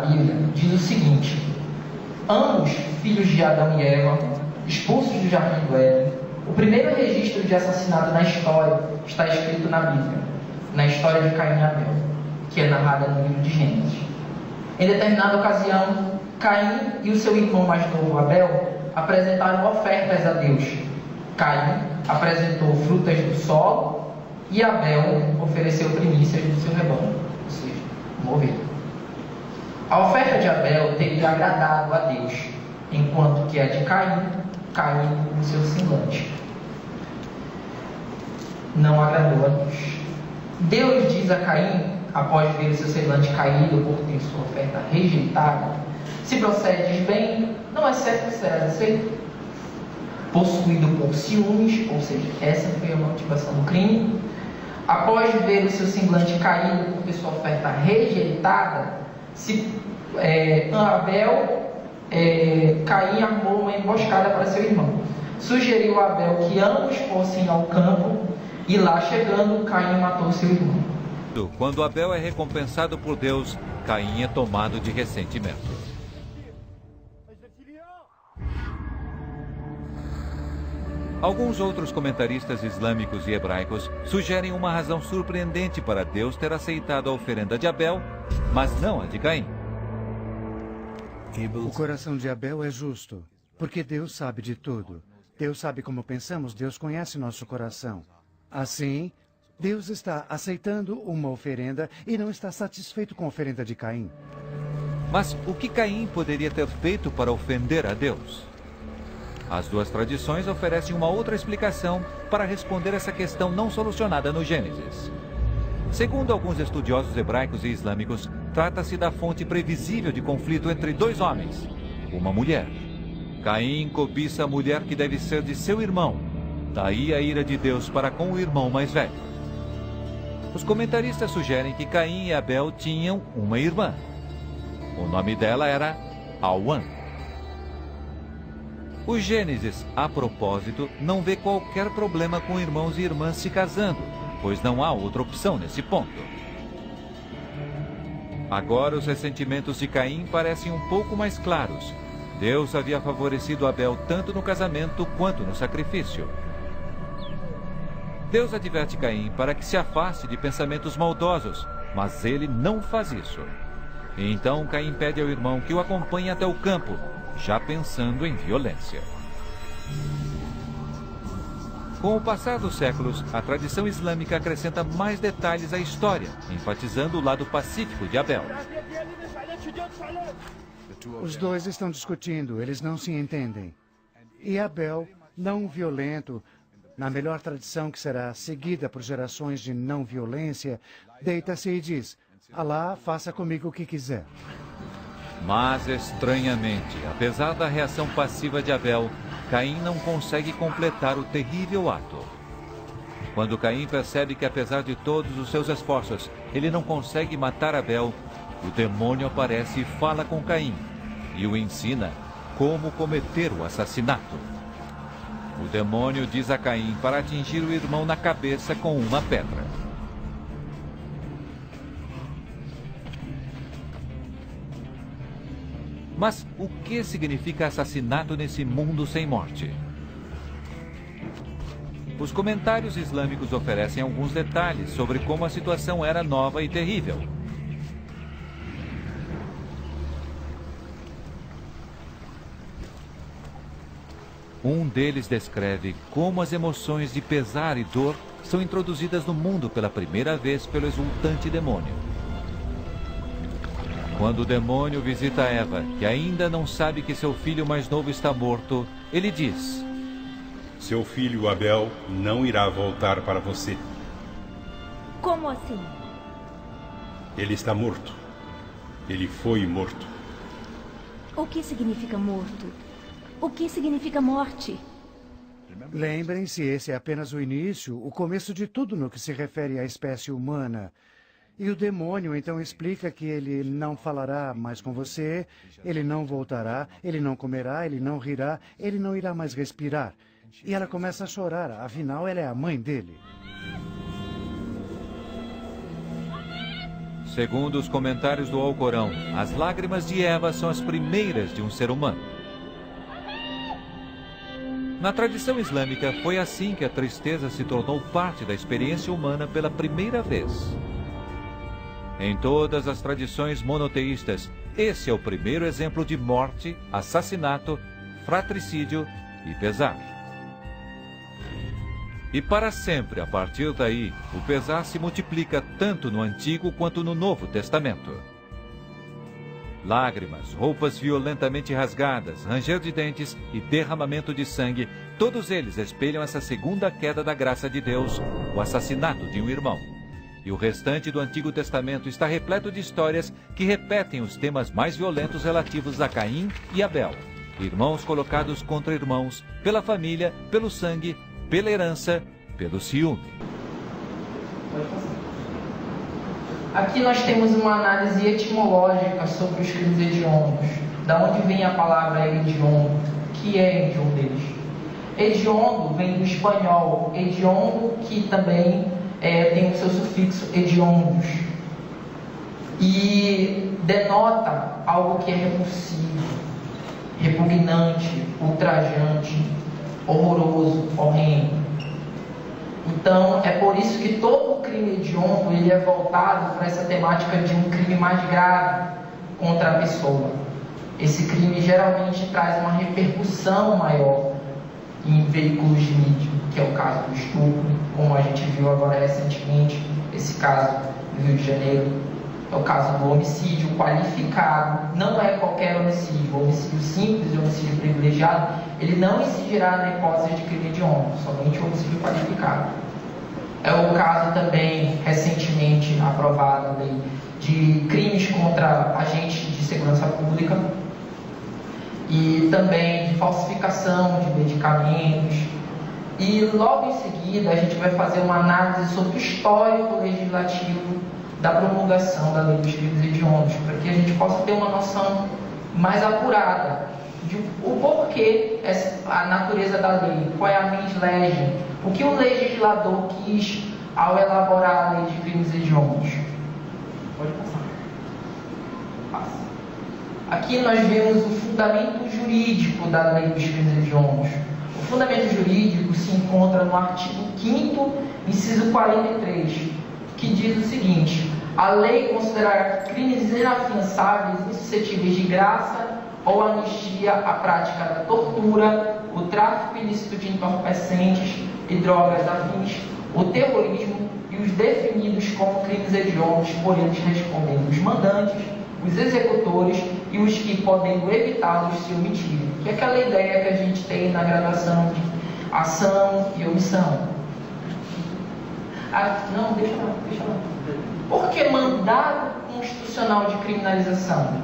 Bíblia diz o seguinte: ambos, filhos de Adão e Eva, expulsos do jardim do Éden, o primeiro registro de assassinato na história está escrito na Bíblia, na história de Caim e Abel, que é narrada no livro de Gênesis. Em determinada ocasião, Caim e o seu irmão mais novo, Abel, apresentaram ofertas a Deus. Caim apresentou frutas do solo e Abel ofereceu primícias do seu rebanho, ou seja, uma ovelha. A oferta de Abel teria agradado a Deus, enquanto que a de Caim caiu no seu semblante. Não agradou a Deus. Deus diz a Caim, após ver o seu semblante caído por ter sua oferta rejeitada: se procedes bem, não é certo que serás aceito. Possuído por ciúmes, ou seja, essa foi a motivação do crime, após ver o seu semblante caído por ter sua oferta rejeitada, Caim armou uma emboscada para seu irmão. Sugeriu a Abel que ambos fossem ao campo, e lá chegando, Caim matou seu irmão. Quando Abel é recompensado por Deus, Caim é tomado de ressentimento. Alguns outros comentaristas islâmicos e hebraicos sugerem uma razão surpreendente para Deus ter aceitado a oferenda de Abel, mas não a de Caim. O coração de Abel é justo, porque Deus sabe de tudo. Deus sabe como pensamos, Deus conhece nosso coração. Assim, Deus está aceitando uma oferenda e não está satisfeito com a oferenda de Caim. Mas o que Caim poderia ter feito para ofender a Deus? As duas tradições oferecem uma outra explicação para responder essa questão não solucionada no Gênesis. Segundo alguns estudiosos hebraicos e islâmicos, trata-se da fonte previsível de conflito entre dois homens, uma mulher. Caim cobiça a mulher que deve ser de seu irmão, daí a ira de Deus para com o irmão mais velho. Os comentaristas sugerem que Caim e Abel tinham uma irmã. O nome dela era Awan. O Gênesis, a propósito, não vê qualquer problema com irmãos e irmãs se casando, pois não há outra opção nesse ponto. Agora os ressentimentos de Caim parecem um pouco mais claros. Deus havia favorecido Abel tanto no casamento quanto no sacrifício. Deus adverte Caim para que se afaste de pensamentos maldosos, mas ele não faz isso. Então Caim pede ao irmão que o acompanhe até o campo, já pensando em violência. Com o passar dos séculos, a tradição islâmica acrescenta mais detalhes à história, enfatizando o lado pacífico de Abel. Os dois estão discutindo, eles não se entendem. E Abel, não violento, na melhor tradição que será seguida por gerações de não violência, deita-se e diz: Alá, faça comigo o que quiser. Mas, estranhamente, apesar da reação passiva de Abel, Caim não consegue completar o terrível ato. Quando Caim percebe que, apesar de todos os seus esforços, ele não consegue matar Abel, o demônio aparece e fala com Caim, e o ensina como cometer o assassinato. O demônio diz a Caim para atingir o irmão na cabeça com uma pedra. Mas o que significa assassinato nesse mundo sem morte? Os comentários islâmicos oferecem alguns detalhes sobre como a situação era nova e terrível. Um deles descreve como as emoções de pesar e dor são introduzidas no mundo pela primeira vez pelo exultante demônio. Quando o demônio visita Eva, que ainda não sabe que seu filho mais novo está morto, ele diz: Seu filho Abel não irá voltar para você. Como assim? Ele está morto. Ele foi morto. O que significa morto? O que significa morte? Lembrem-se, esse é apenas o início, o começo de tudo no que se refere à espécie humana. E o demônio então explica que ele não falará mais com você, ele não voltará, ele não comerá, ele não rirá, ele não irá mais respirar. E ela começa a chorar, afinal ela é a mãe dele. Segundo os comentários do Alcorão, as lágrimas de Eva são as primeiras de um ser humano. Na tradição islâmica, foi assim que a tristeza se tornou parte da experiência humana pela primeira vez. Em todas as tradições monoteístas, esse é o primeiro exemplo de morte, assassinato, fratricídio e pesar. E para sempre, a partir daí, o pesar se multiplica tanto no Antigo quanto no Novo Testamento. Lágrimas, roupas violentamente rasgadas, ranger de dentes e derramamento de sangue, todos eles espelham essa segunda queda da graça de Deus, o assassinato de um irmão. E o restante do Antigo Testamento está repleto de histórias que repetem os temas mais violentos relativos a Caim e Abel. Irmãos colocados contra irmãos, pela família, pelo sangue, pela herança, pelo ciúme. Aqui nós temos uma análise etimológica sobre os crimes hediondos. Da onde vem a palavra hediondo? O que é hediondez? Hediondo vem do espanhol hediondo, que também tem o seu sufixo hediondos. E denota algo que é repulsivo, repugnante, ultrajante, horroroso, horrendo. Então, é por isso que todo crime hediondo ele é voltado para essa temática de um crime mais grave contra a pessoa. Esse crime geralmente traz uma repercussão maior em veículos de mídia, que é o caso do estupro, como a gente viu agora recentemente, esse caso no Rio de Janeiro. É o caso do homicídio qualificado, não é qualquer homicídio. O homicídio simples e o homicídio privilegiado, ele não incidirá na hipótese de crime hediondo, somente o homicídio qualificado. É o caso também, recentemente aprovado, a lei de crimes contra agentes de segurança pública e também de falsificação de medicamentos. E logo em seguida a gente vai fazer uma análise sobre o histórico legislativo da promulgação da lei dos crimes hediondos, para que a gente possa ter uma noção mais apurada de o porquê, a natureza da lei, qual é a mens legem, o que o legislador quis ao elaborar a lei de crimes hediondos. Pode passar. Passa. Aqui nós vemos o fundamento jurídico da lei dos crimes hediondos. O fundamento jurídico se encontra no artigo 5º, inciso 43, que diz o seguinte: a lei considerará crimes inafiançáveis e suscetíveis de graça ou anistia a prática da tortura, o tráfico ilícito de entorpecentes e drogas afins, o terrorismo e os definidos como crimes hediondos, por eles respondendo os mandantes, os executores e os que, podendo evitá-los, se omitirem. Que é aquela ideia que a gente tem na graduação de ação e omissão. Não, deixa lá. Por que mandado constitucional de criminalização?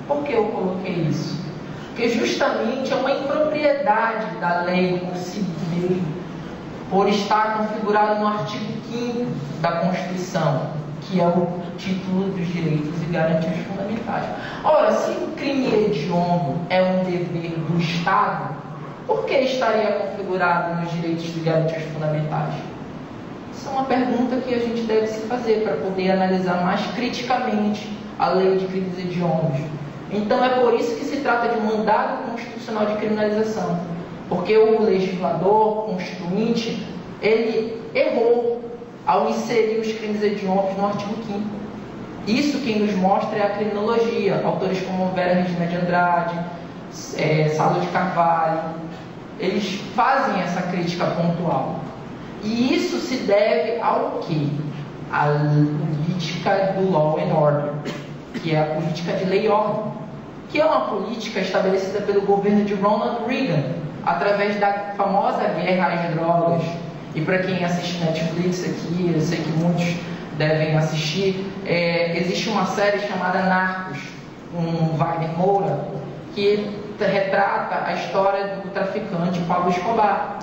Por que eu coloquei isso? Porque justamente é uma impropriedade da lei por si mesmo, por estar configurado no artigo 5º da Constituição, que é o título dos direitos e garantias fundamentais. Ora, se o crime hediondo é um dever do Estado, por que estaria configurado nos direitos e garantias fundamentais? Essa é uma pergunta que a gente deve se fazer para poder analisar mais criticamente a lei de crimes hediondos. Então é por isso que se trata de um mandado constitucional de criminalização, porque o legislador constituinte, ele errou ao inserir os crimes hediondos no artigo 5º. Isso quem nos mostra é a criminologia. Autores como Vera Regina de Andrade, Salo de Carvalho, eles fazem essa crítica pontual. E isso se deve ao quê? A política do law and order, que é a política de lei e ordem, que é uma política estabelecida pelo governo de Ronald Reagan, através da famosa guerra às drogas. E para quem assiste Netflix aqui, eu sei que muitos devem assistir, existe uma série chamada Narcos, com Wagner Moura, que retrata a história do traficante Pablo Escobar.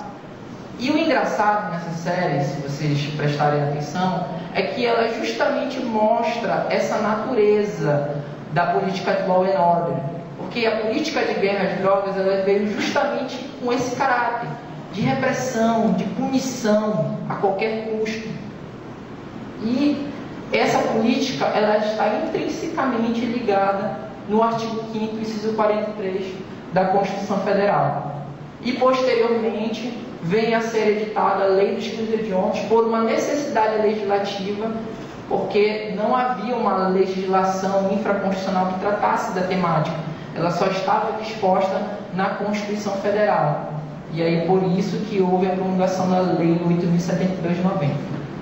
E o engraçado nessa série, se vocês prestarem atenção, é que ela justamente mostra essa natureza da política de law and order. Porque a política de guerra às drogas, ela veio justamente com esse caráter de repressão, de punição a qualquer custo. E Essa política ela está intrinsecamente ligada no artigo 5º, inciso 43 da Constituição Federal. E, posteriormente, vem a ser editada a Lei dos Crimes Hediondos por uma necessidade legislativa, porque não havia uma legislação infraconstitucional que tratasse da temática. Ela só estava disposta na Constituição Federal. E aí, por isso que houve a promulgação da Lei 8.072 de 90.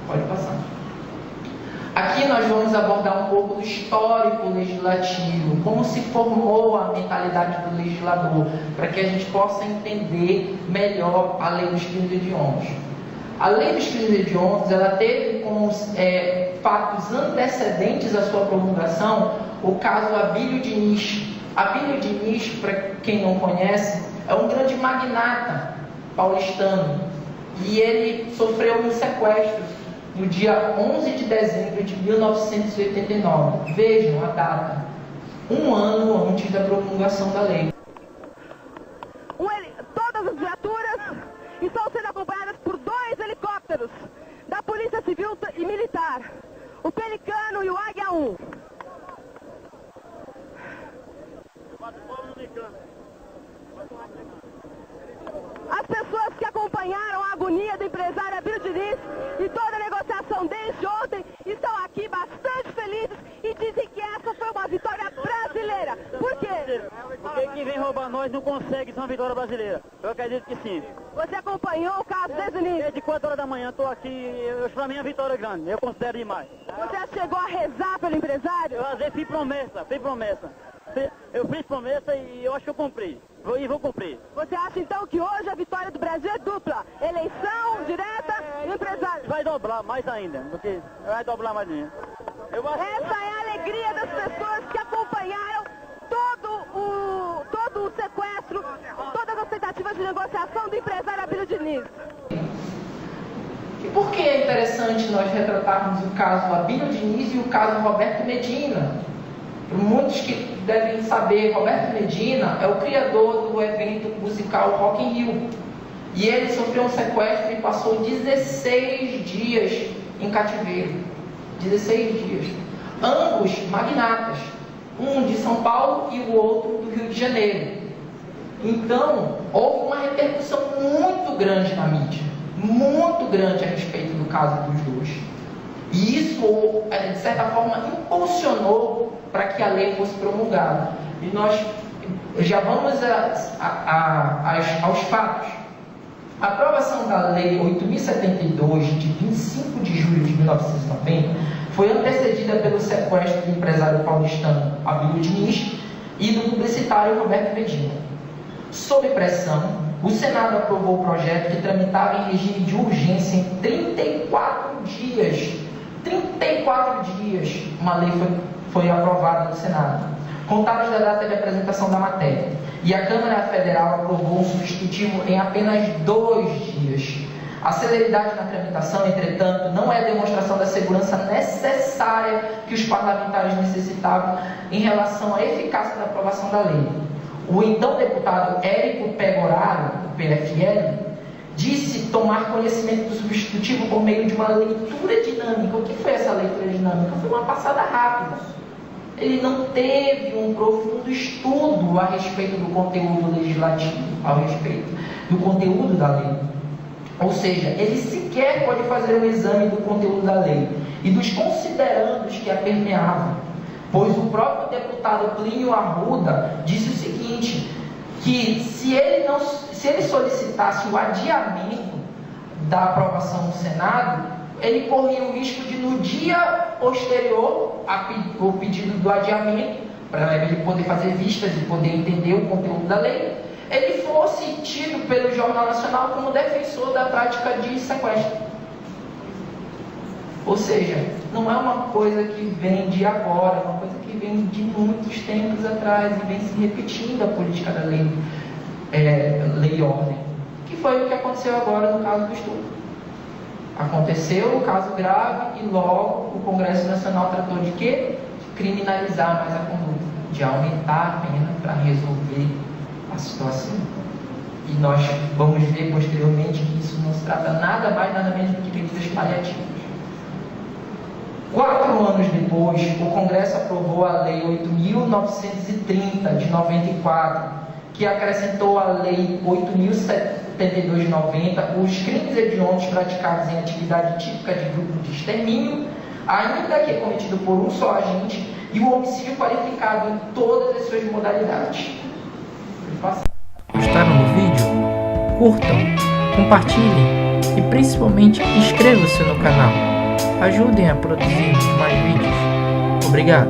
Pode passar. Aqui nós vamos abordar um pouco do histórico legislativo, como se formou a mentalidade do legislador, para que a gente possa entender melhor a Lei dos Crimes Hediondos. A Lei dos Crimes Hediondos, ela teve como fatos antecedentes à sua promulgação o caso Abílio Diniz. Abílio Diniz, para quem não conhece, é um grande magnata paulistano, e ele sofreu um sequestro no dia 11 de dezembro de 1989. Vejam a data, um ano antes da promulgação da lei. Todas as viaturas estão sendo acompanhadas por 2 helicópteros da Polícia Civil e Militar, o Pelicano e o Águia 1. As pessoas que acompanharam a agonia do empresário Abílio Diniz e toda a negociação desde ontem estão aqui bastante felizes e dizem que essa foi uma vitória brasileira. Por quê? Porque quem vem roubar nós não consegue ser uma vitória brasileira. Eu acredito que sim. Você acompanhou o caso desde o início? Desde 4 horas da manhã estou aqui, para mim é vitória grande, eu considero demais. Você chegou a rezar pelo empresário? Eu fiz promessa. Eu fiz promessa e eu acho que eu cumpri. E vou cumprir. Você acha então que hoje a vitória do Brasil é dupla? Eleição direta e empresário? Vai dobrar mais ainda, porque vai dobrar mais ainda. Essa é a alegria das pessoas que acompanharam todo o sequestro, todas as tentativas de negociação do empresário Abílio Diniz. E por que é interessante nós retratarmos o caso Abílio Diniz e o caso Roberto Medina? Muitos que devem saber, Roberto Medina é o criador do evento musical Rock in Rio. E ele sofreu um sequestro e passou 16 dias em cativeiro. 16 dias. Ambos magnatas. Um de São Paulo e o outro do Rio de Janeiro. Então, houve uma repercussão muito grande na mídia. Muito grande a respeito do caso dos dois. E isso, de certa forma, impulsionou para que a lei fosse promulgada. E nós já vamos aos fatos. A aprovação da Lei 8.072, de 25 de julho de 1990, foi antecedida pelo sequestro do empresário paulistano Abílio Diniz e do publicitário Roberto Medina. Sob pressão, o Senado aprovou o projeto que tramitava em regime de urgência em 34 dias. 34 dias uma lei foi aprovada no Senado, contados da data de apresentação da matéria. E a Câmara Federal aprovou um substitutivo em apenas 2 dias. A celeridade na tramitação, entretanto, não é demonstração da segurança necessária que os parlamentares necessitavam em relação à eficácia da aprovação da lei. O então deputado Érico Pegoraro, do PFL, disse tomar conhecimento do substitutivo por meio de uma leitura dinâmica. O que foi essa leitura dinâmica? Foi uma passada rápida. Ele não teve um profundo estudo a respeito do conteúdo legislativo, a respeito do conteúdo da lei. Ou seja, ele sequer pode fazer um exame do conteúdo da lei e dos considerandos que a permeavam, pois o próprio deputado Plínio Arruda disse o seguinte, que se ele solicitasse o adiamento da aprovação no Senado, ele corria o risco de, no dia posterior ao pedido do adiamento, para ele poder fazer vistas e poder entender o conteúdo da lei, ele fosse tido pelo Jornal Nacional como defensor da prática de sequestro. Ou seja, não é uma coisa que vem de agora, é uma coisa que vem de muitos tempos atrás e vem se repetindo a política da lei e ordem, que foi o que aconteceu agora no caso do estupro. Aconteceu o caso grave e logo o Congresso Nacional tratou de quê? De criminalizar mais a conduta, de aumentar a pena para resolver a situação. E nós vamos ver posteriormente que isso não se trata nada mais, nada menos do que medidas paliativas. 4 anos depois, o Congresso aprovou a Lei 8.930 de 94, que acrescentou à Lei 8.072 de 90 os crimes hediondos praticados em atividade típica de grupo de extermínio, ainda que cometido por um só agente, e o homicídio qualificado em todas as suas modalidades. Gostaram do vídeo? Curtam, compartilhem e principalmente inscrevam-se no canal. Ajudem a produzir mais vídeos. Obrigado!